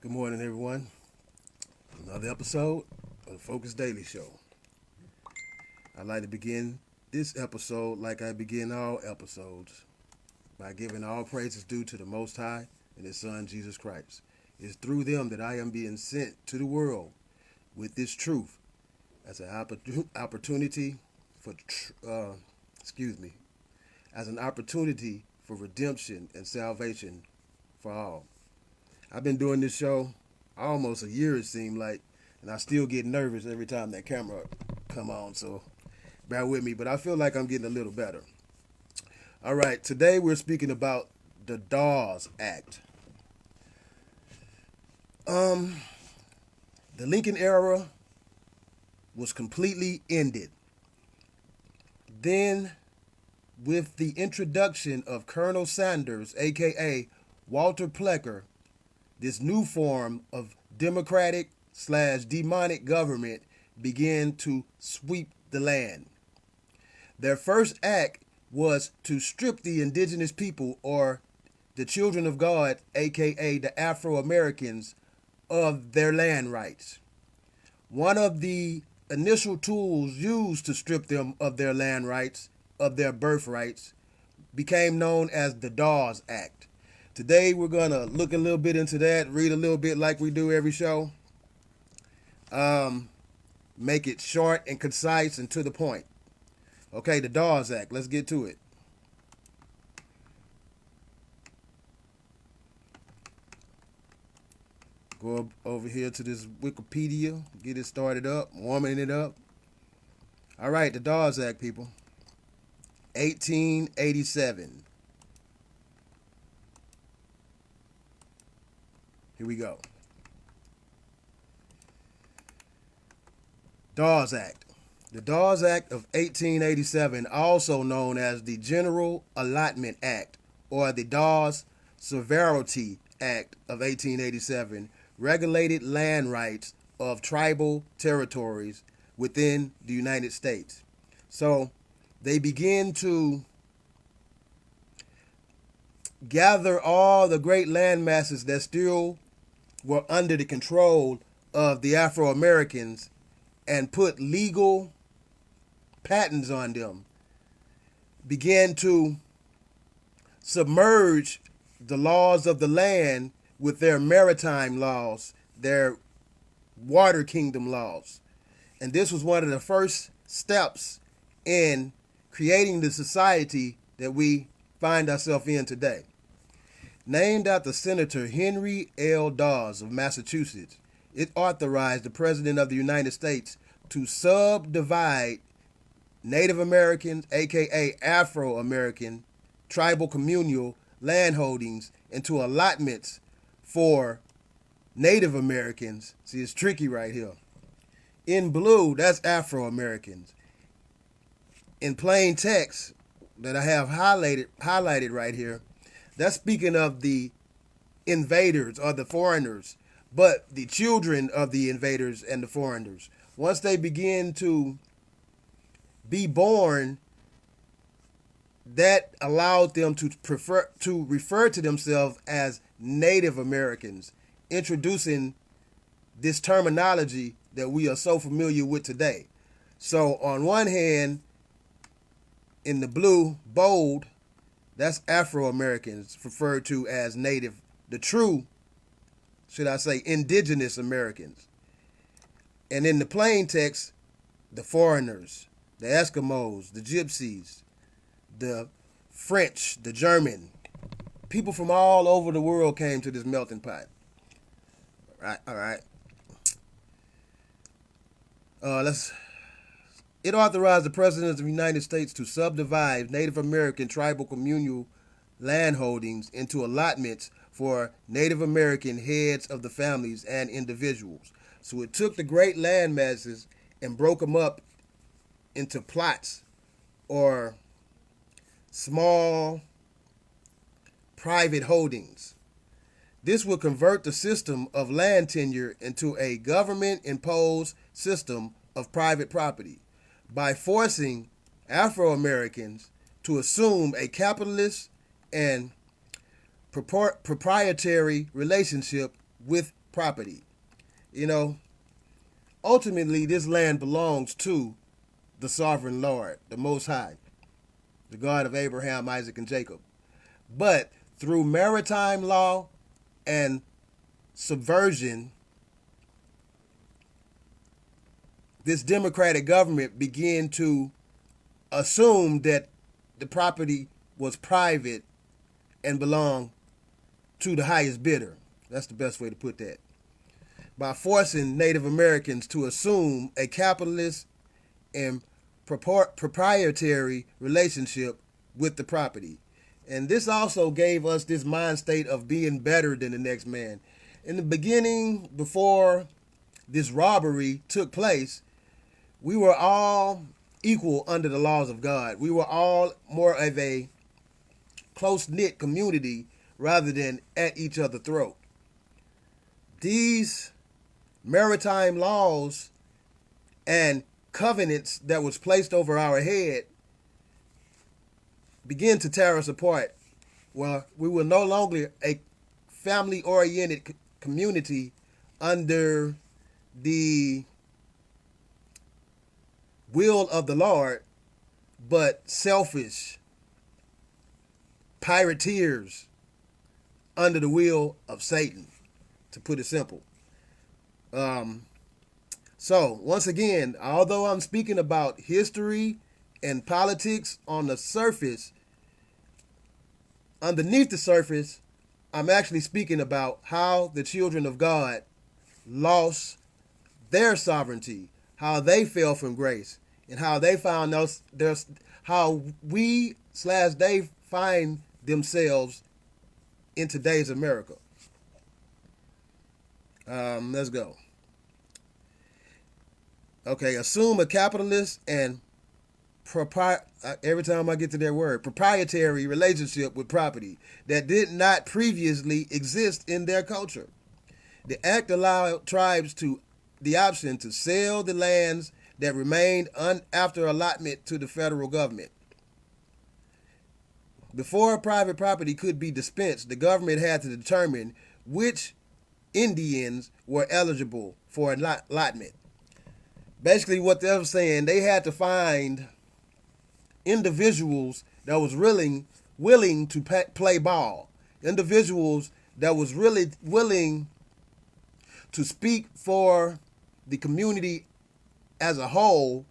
Good morning, everyone. Another episode of the Focus Daily Show. I'd like to begin this episode like I begin all episodes by giving all praises due to the Most High and His Son, Jesus Christ. It's through them that I am being sent to the world with this truth as an opportunity for, as an opportunity for redemption and salvation for all. I've been doing this show almost a year, it seemed like, and I still get nervous every time that camera come on, so bear with me, but I feel like I'm getting a little better. All right, today we're speaking about the Dawes Act. The Lincoln era was completely ended. Then, with the introduction of Colonel Sanders, aka Walter Plecker, this new form of democratic/demonic government began to sweep the land. Their first act was to strip the indigenous people, or the children of God, aka the Afro-Americans, of their land rights. One of the initial tools used to strip them of their land rights, of their birthrights, became known as the Dawes Act. Today we're going to look a little bit into that, read a little bit like we do every show. Make it short and concise and to the point. Okay, the Dawes Act. Let's get to it. Go over here to this Wikipedia, get it started up, warming it up. All right, the Dawes Act, people. 1887. Here we go. Dawes Act. The Dawes Act of 1887, also known as the General Allotment Act or the Dawes Sovereignty Act of 1887, regulated land rights of tribal territories within the United States. So they begin to gather all the great land masses that still were under the control of the Afro-Americans and put legal patents on them, began to submerge the laws of the land with their maritime laws, their water kingdom laws. And this was one of the first steps in creating the society that we find ourselves in today. Named after Senator Henry L. Dawes of Massachusetts, it authorized the President of the United States to subdivide Native Americans, aka Afro-American, tribal communal land holdings into allotments for Native Americans. See, it's tricky right here. In blue, that's Afro-Americans. In plain text that I have highlighted right here, that's speaking of the invaders or the foreigners, but the children of the invaders and the foreigners. Once they begin to be born, that allowed them to refer to themselves as Native Americans, introducing this terminology that we are so familiar with today. So on one hand, in the blue, bold, that's Afro-Americans referred to as Native, the true, should I say, indigenous Americans. And in the plain text, the foreigners, the Eskimos, the Gypsies, the French, the German, people from all over the world came to this melting pot. All right. It authorized the President of the United States to subdivide Native American tribal communal land holdings into allotments for Native American heads of the families and individuals. So it took the great land masses and broke them up into plots or small private holdings. This will convert the system of land tenure into a government-imposed system of private property by forcing Afro-Americans to assume a capitalist and proprietary relationship with property. You know, ultimately, this land belongs to the sovereign Lord, the Most High, the God of Abraham, Isaac, and Jacob. But through maritime law and subversion, this democratic government began to assume that the property was private and belonged to the highest bidder. That's the best way to put that. By forcing Native Americans to assume a capitalist and proprietary relationship with the property. And this also gave us this mind state of being better than the next man. In the beginning, before this robbery took place, we were all equal under the laws of God. We were all more of a close-knit community rather than at each other's throat. These maritime laws and covenants that was placed over our head begin to tear us apart. Well, we were no longer a family-oriented community under the will of the Lord, but selfish pirateers under the will of Satan, to put it simple. So, once again, although I'm speaking about history and politics on the surface, underneath the surface, I'm actually speaking about how the children of God lost their sovereignty, how they fell from grace, and how they found how we/they find themselves in today's America. Let's go. Okay, assume a capitalist and every time I get to that word, proprietary relationship with property that did not previously exist in their culture. The act allowed tribes the option to sell the lands that remained after allotment to the federal government. Before private property could be dispensed, the government had to determine which Indians were eligible for allotment. Basically, what they were saying, they had to find individuals that was really willing to play ball, individuals that was really willing to speak for the community as a whole,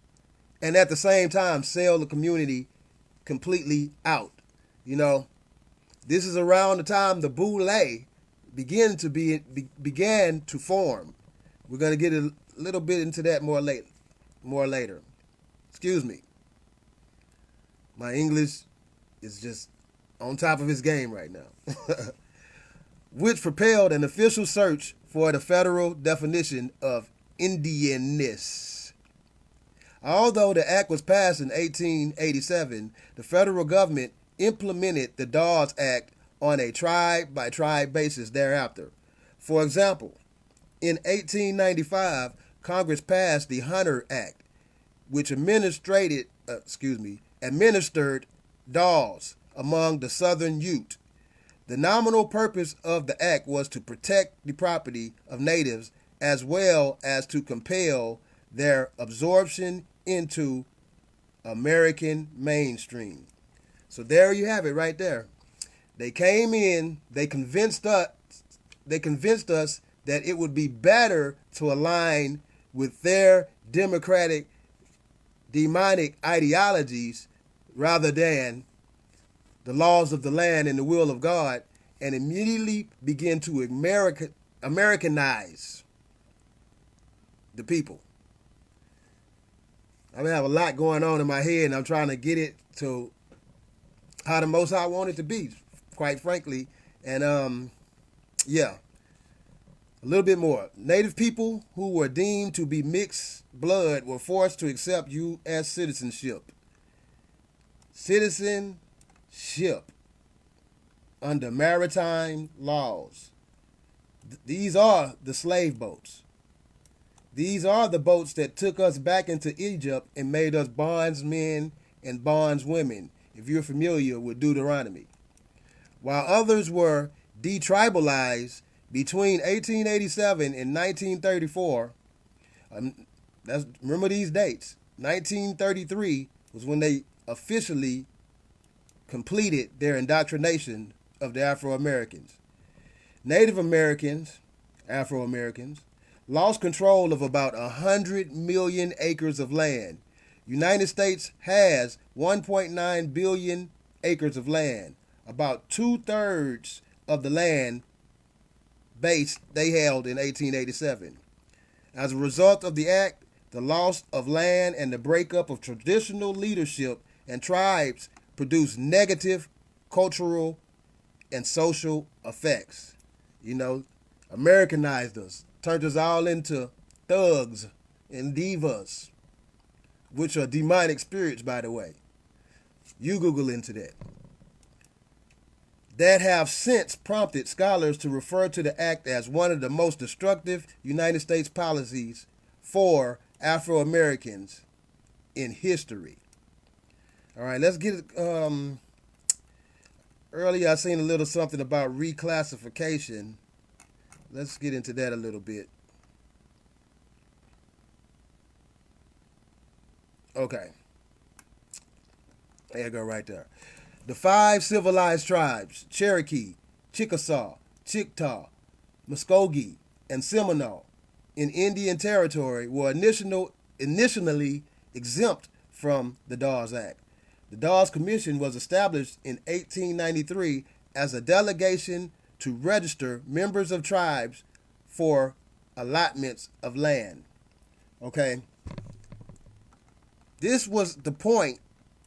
and at the same time sell the community completely out. You know, this is around the time the boule began to form. We're going to get a little bit into that more later. Excuse me. My English is just on top of its game right now. Which propelled an official search for the federal definition of Indianness. Although the act was passed in 1887, the federal government implemented the Dawes Act on a tribe-by-tribe basis thereafter. For example, in 1895, Congress passed the Hunter Act, which administered Dawes among the Southern Ute. The nominal purpose of the act was to protect the property of natives as well as to compel their absorption into American mainstream. So there you have it right there. They came in, they convinced us that it would be better to align with their democratic, demonic ideologies rather than the laws of the land and the will of God, and immediately begin to Americanize the people. I have a lot going on in my head, and I'm trying to get it to how the Most High want it to be, quite frankly. And yeah, a little bit more. Native people who were deemed to be mixed blood were forced to accept U.S. citizenship. Citizenship under maritime laws. These are the slave boats. These are the boats that took us back into Egypt and made us bondsmen and bondswomen, if you're familiar with Deuteronomy. While others were detribalized, between 1887 and 1934, remember these dates. 1933 was when they officially completed their indoctrination of the Afro-Americans. Native Americans, Afro-Americans, lost control of about 100 million acres of land. United States has 1.9 billion acres of land. About 2/3 of the land base they held in 1887. As a result of the act, the loss of land and the breakup of traditional leadership and tribes produced negative cultural and social effects. Americanized us, turned us all into thugs and divas, which are demonic spirits, by the way. You Google into that. That have since prompted scholars to refer to the act as one of the most destructive United States policies for Afro-Americans in history. All right, let's get earlier I seen a little something about reclassification. Let's get into that a little bit. Okay. There you go right there. The 5 civilized tribes, Cherokee, Chickasaw, Chickaw, Muskogee, and Seminole in Indian Territory were initially exempt from the Dawes Act. The Dawes Commission was established in 1893 as a delegation to register members of tribes for allotments of land. Okay. This was the point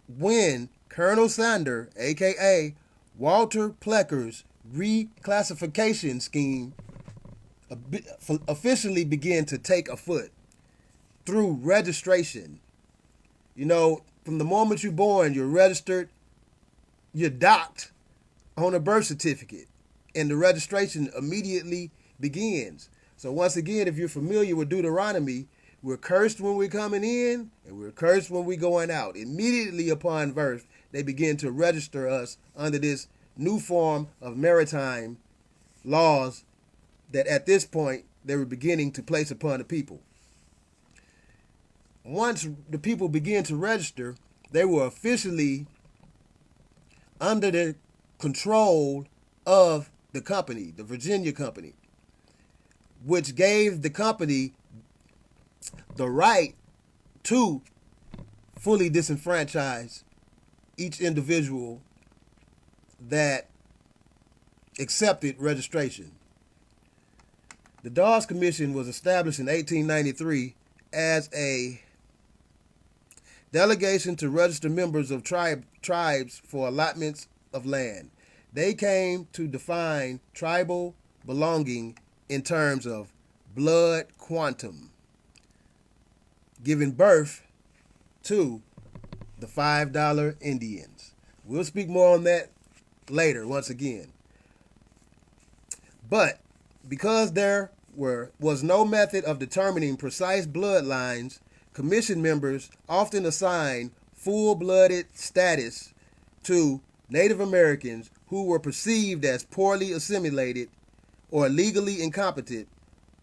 when Colonel Sander, a.k.a. Walter Plecker's reclassification scheme officially began to take effect through registration. From the moment you're born, you're registered, you're docked on a birth certificate, and the registration immediately begins. So once again, if you're familiar with Deuteronomy, we're cursed when we're coming in, and we're cursed when we're going out. Immediately upon birth, they begin to register us under this new form of maritime laws that at this point they were beginning to place upon the people. Once the people began to register, they were officially under the control of the company, the Virginia Company, which gave the company the right to fully disenfranchise each individual that accepted registration. The Dawes Commission was established in 1893 as a delegation to register members of tribes for allotments of land. They came to define tribal belonging in terms of blood quantum, giving birth to the $5 Indians. We'll speak more on that later once again. But because there was no method of determining precise bloodlines, commission members often assign full-blooded status to Native Americans who were perceived as poorly assimilated or legally incompetent,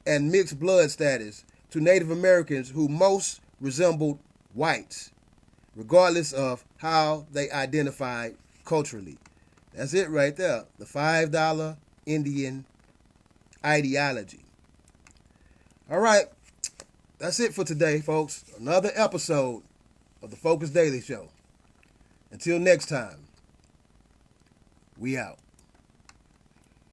and mixed blood status to Native Americans who most resembled whites, regardless of how they identified culturally. That's it right there. The $5 Indian ideology. All right. That's it for today, folks. Another episode of the Focus Daily Show. Until next time, we out.